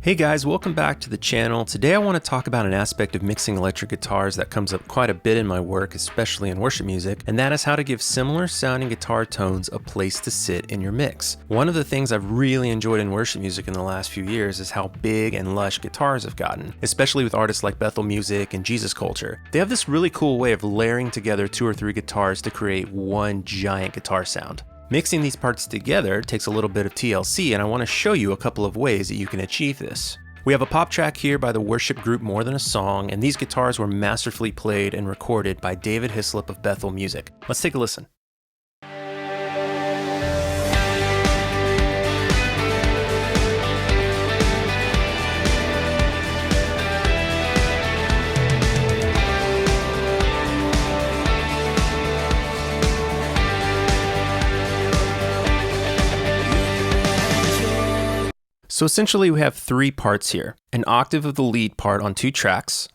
Hey guys, welcome back to the channel. Today I want to talk about an aspect of mixing electric guitars that comes up quite a bit in my work, especially in worship music, and that is how to give similar sounding guitar tones a place to sit in your mix. One of the things I've really enjoyed in worship music in the last few years is how big and lush guitars have gotten, especially with artists like Bethel Music and Jesus Culture. They have this really cool way of layering together 2 or 3 guitars to create one giant guitar sound. Mixing these parts together takes a little bit of TLC, and I want to show you a couple of ways that you can achieve this. We have a pop track here by the worship group More Than a Song, and these guitars were masterfully played and recorded by David Hislop of Bethel Music. Let's take a listen. So essentially we have 3 parts here, an octave of the lead part on 2 tracks,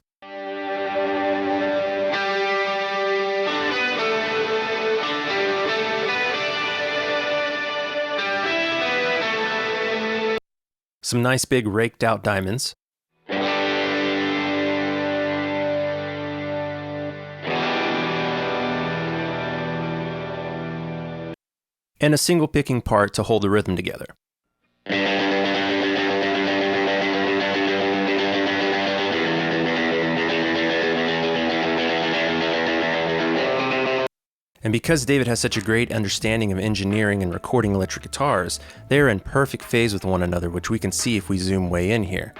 some nice big raked out diamonds, and a single picking part to hold the rhythm together. And because David has such a great understanding of engineering and recording electric guitars, they are in perfect phase with one another, which we can see if we zoom way in here.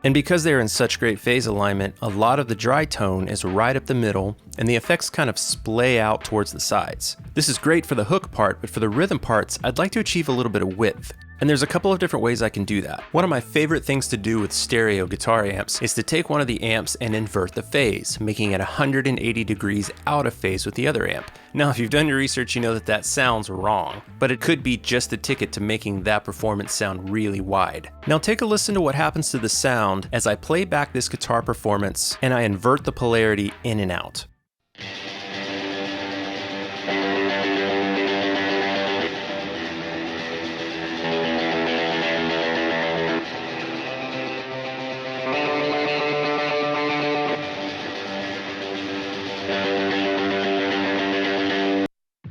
And because they are in such great phase alignment, a lot of the dry tone is right up the middle, and the effects kind of splay out towards the sides. This is great for the hook part, but for the rhythm parts, I'd like to achieve a little bit of width. And there's a couple of different ways I can do that. One of my favorite things to do with stereo guitar amps is to take one of the amps and invert the phase, making it 180 degrees out of phase with the other amp. Now, if you've done your research, you know that that sounds wrong, but it could be just the ticket to making that performance sound really wide. Now take a listen to what happens to the sound as I play back this guitar performance and I invert the polarity in and out.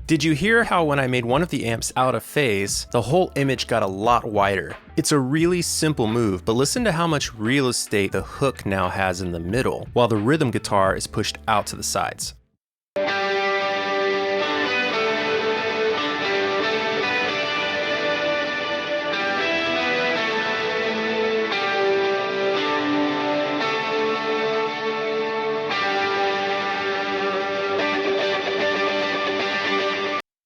Did you hear how when I made one of the amps out of phase, the whole image got a lot wider? It's a really simple move, but listen to how much real estate the hook now has in the middle, while the rhythm guitar is pushed out to the sides.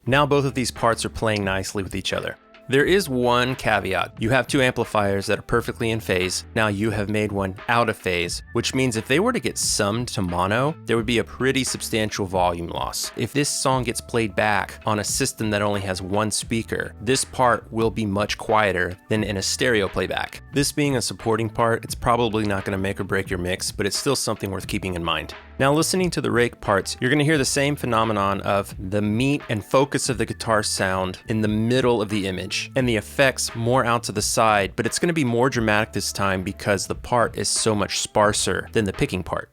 Now both of these parts are playing nicely with each other. There is one caveat. You have 2 amplifiers that are perfectly in phase. Now you have made one out of phase, which means if they were to get summed to mono, there would be a pretty substantial volume loss. If this song gets played back on a system that only has 1 speaker, this part will be much quieter than in a stereo playback. This being a supporting part, it's probably not going to make or break your mix, but it's still something worth keeping in mind. Now listening to the rake parts, you're going to hear the same phenomenon of the meat and focus of the guitar sound in the middle of the image, and the effects more out to the side, but it's going to be more dramatic this time because the part is so much sparser than the picking part.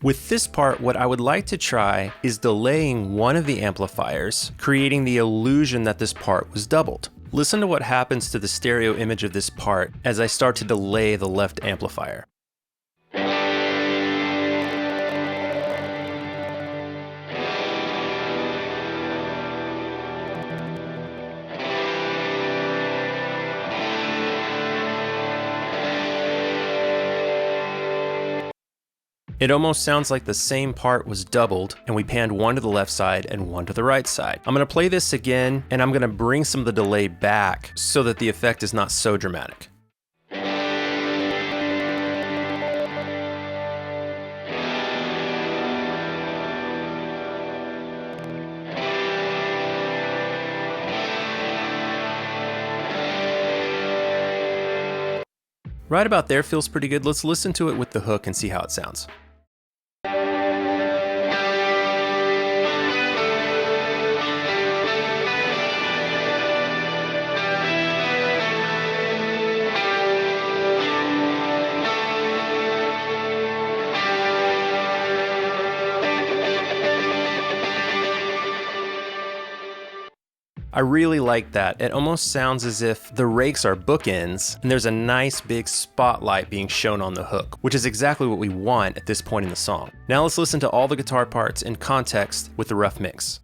With this part, what I would like to try is delaying one of the amplifiers, creating the illusion that this part was doubled. Listen to what happens to the stereo image of this part as I start to delay the left amplifier. It almost sounds like the same part was doubled, and we panned one to the left side and one to the right side. I'm going to play this again, and I'm going to bring some of the delay back so that the effect is not so dramatic. Right about there feels pretty good. Let's listen to it with the hook and see how it sounds. I really like that. It almost sounds as if the rakes are bookends and there's a nice big spotlight being shown on the hook, which is exactly what we want at this point in the song. Now let's listen to all the guitar parts in context with the rough mix.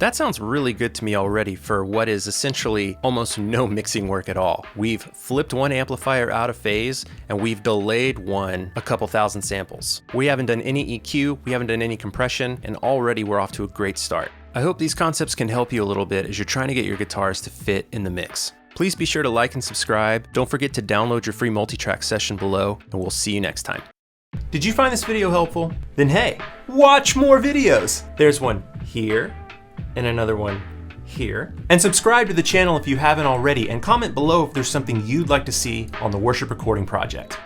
That sounds really good to me already for what is essentially almost no mixing work at all. We've flipped one amplifier out of phase and we've delayed one a couple thousand samples. We haven't done any EQ, we haven't done any compression, and already we're off to a great start. I hope these concepts can help you a little bit as you're trying to get your guitars to fit in the mix. Please be sure to like and subscribe. Don't forget to download your free multi-track session below, and we'll see you next time. Did you find this video helpful? Then hey, watch more videos! There's one here, and another one here. And subscribe to the channel if you haven't already, and comment below if there's something you'd like to see on the Worship Recording Project.